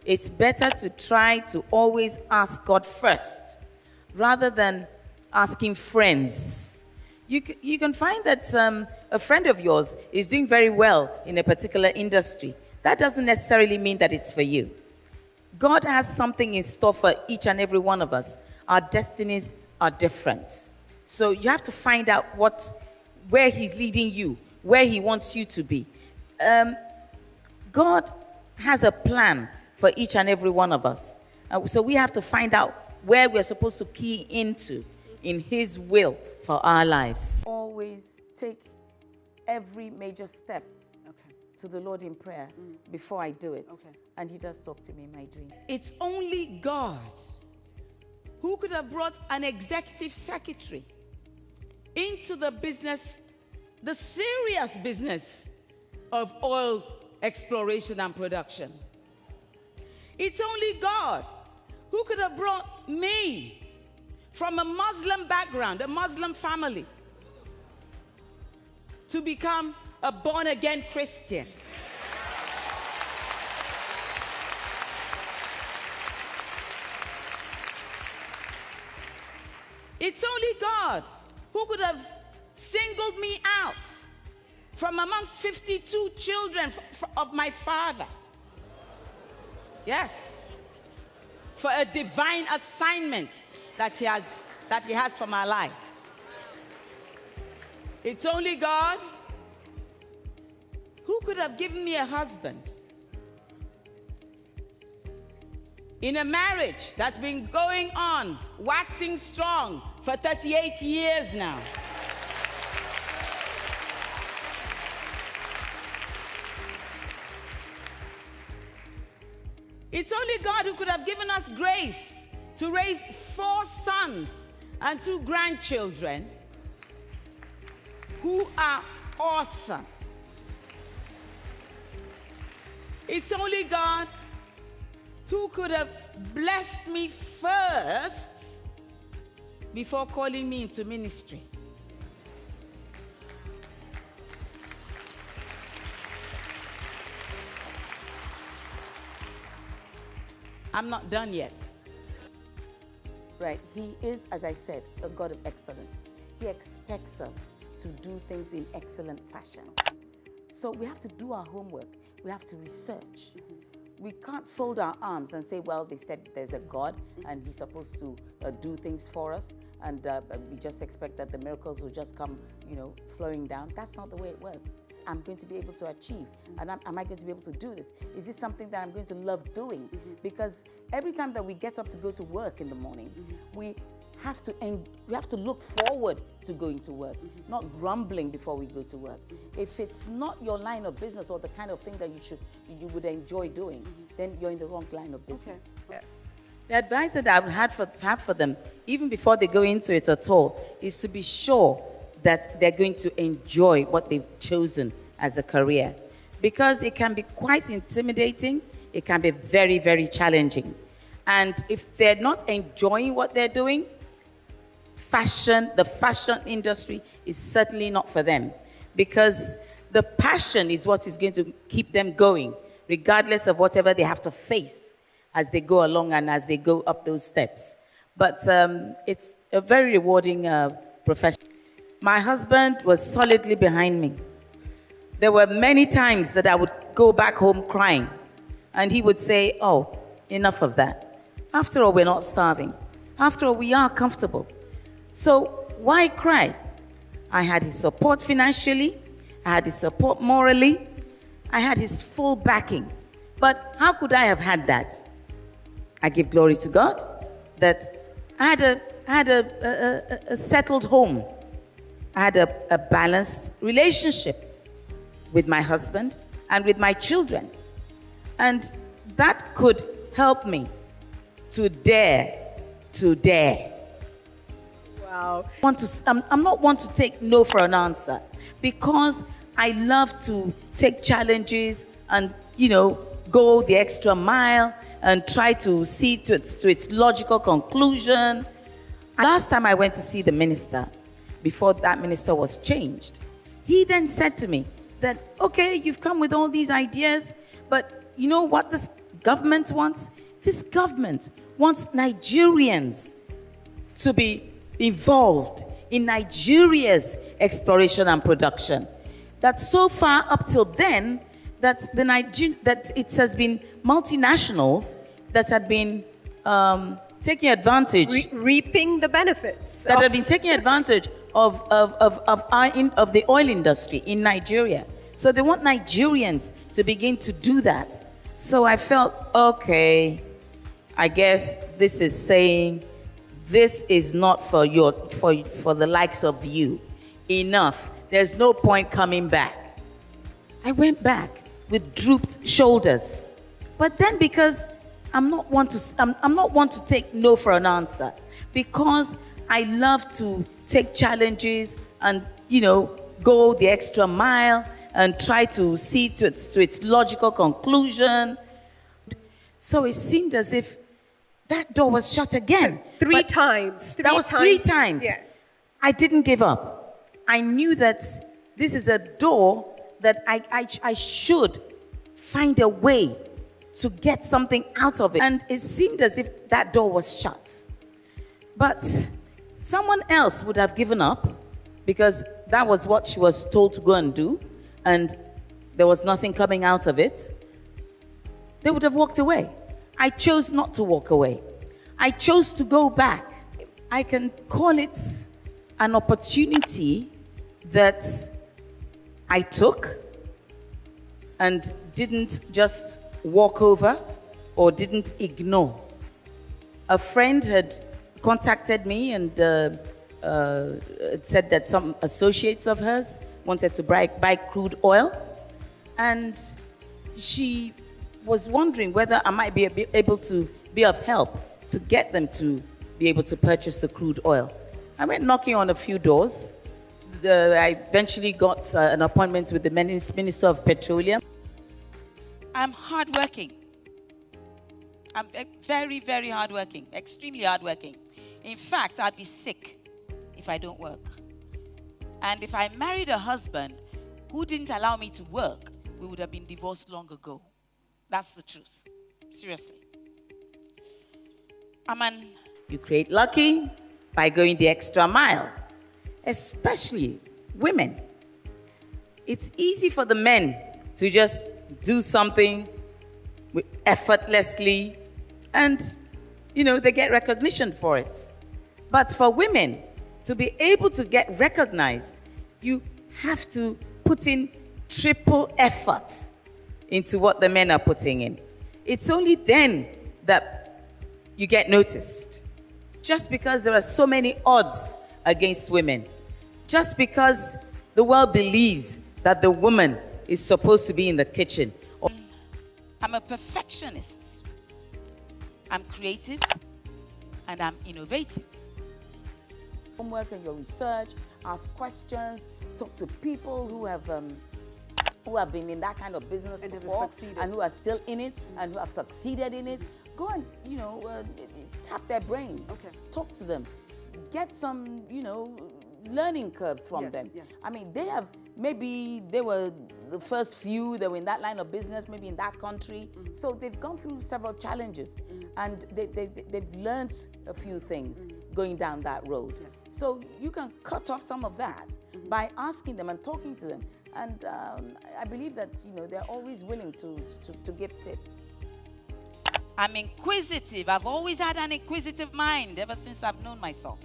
It's better to try to always ask God first rather than asking friends. You can find that a friend of yours is doing very well in a particular industry. That doesn't necessarily mean that it's for you. God has something in store for each and every one of us. Our destinies are different. So you have to find out where He's leading you, where He wants you to be. God has a plan for each and every one of us. So we have to find out where we're supposed to key into in His will for our lives. Always take every major step to the Lord in prayer before I do it. And He does talk to me in my dream. It's only God who could have brought an executive secretary into the business, the serious business of oil exploration and production. It's only God who could have brought me from a Muslim background, a Muslim family, to become a born-again Christian. It's only God who could have singled me out from amongst 52 children of my father. Yes, for a divine assignment that he has for my life. It's only God who could have given me a husband in a marriage that's been going on, waxing strong for 38 years now. It's only God who could have given us grace to raise 4 sons and 2 grandchildren who are awesome. It's only God who could have blessed me first before calling me into ministry. I'm not done yet. Right. He is, as I said, a God of excellence. He expects us to do things in excellent fashions. So we have to do our homework. We have to research. We can't fold our arms and say, well, they said there's a God and He's supposed to do things for us, and we just expect that the miracles will just come, flowing down. That's not the way it works. I'm going to be able to achieve, and am I going to be able to do this? Is this something that I'm going to love doing? Because every time that we get up to go to work in the morning, we have to look forward to going to work, not grumbling before we go to work. If it's not your line of business or the kind of thing that you would enjoy doing, then you're in the wrong line of business. The advice that I would have for them, even before they go into it at all, is to be sure that they're going to enjoy what they've chosen as a career. Because it can be quite intimidating, it can be very, very challenging. And if they're not enjoying what they're doing, the fashion industry is certainly not for them. Because the passion is what is going to keep them going, regardless of whatever they have to face as they go along and as they go up those steps. But it's a very rewarding profession. My husband was solidly behind me. There were many times that I would go back home crying, and he would say, oh, enough of that. After all, we're not starving. After all, we are comfortable. So why cry? I had his support financially. I had his support morally. I had his full backing. But how could I have had that? I give glory to God that I had a settled home. I had a balanced relationship with my husband and with my children. And that could help me to dare to dare. Wow. I'm not one to take no for an answer, because I love to take challenges and, go the extra mile and try to see to its logical conclusion. Last time I went to see the minister, before that minister was changed, he then said to me that, okay, you've come with all these ideas, but you know what this government wants? This government wants Nigerians to be involved in Nigeria's exploration and production. That so far up till then, that it has been multinationals that had been taking advantage, reaping the benefits. That had been taking advantage of the oil industry in Nigeria. So they want Nigerians to begin to do that. So I felt, okay, I guess this is saying, this is not for the likes of you. Enough. There's no point coming back. I went back with drooped shoulders. But then, because I'm not one to take no for an answer, because I love to take challenges and, go the extra mile and try to see to its logical conclusion. So it seemed as if that door was shut again. Three times. That was 3 times. Yes. I didn't give up. I knew that this is a door that I should find a way to get something out of it. And it seemed as if that door was shut. But someone else would have given up, because that was what she was told to go and do, and there was nothing coming out of it. They would have walked away. I chose not to walk away. I chose to go back. I can call it an opportunity that I took and didn't just walk over or didn't ignore. A friend had contacted me and said that some associates of hers wanted to buy crude oil, and she was wondering whether I might be able to be of help to get them to be able to purchase the crude oil. I went knocking on a few doors. I eventually got an appointment with the Minister of Petroleum. I'm hardworking. I'm very, very hardworking, extremely hardworking. In fact, I'd be sick if I don't work. And if I married a husband who didn't allow me to work, we would have been divorced long ago. That's the truth. Seriously. You create lucky by going the extra mile, especially women. It's easy for the men to just do something effortlessly and, they get recognition for it. But for women to be able to get recognized, you have to put in triple effort into what the men are putting in. It's only then that you get noticed. Just because there are so many odds against women, just because the world believes that the woman is supposed to be in the kitchen. I'm a perfectionist. I'm creative and I'm innovative. Homework and your research, ask questions, talk to people who have been in that kind of business before and who are still in it and who have succeeded in it. Go and, tap their brains. Okay. Talk to them. Get some, learning curves from them. Yes. I mean, maybe they were the first few that were in that line of business, maybe in that country. Mm-hmm. So they've gone through several challenges, and they've learned a few things going down that road. Yes. So you can cut off some of that by asking them and talking to them. And I believe that, they're always willing to give tips. I'm inquisitive. I've always had an inquisitive mind ever since I've known myself.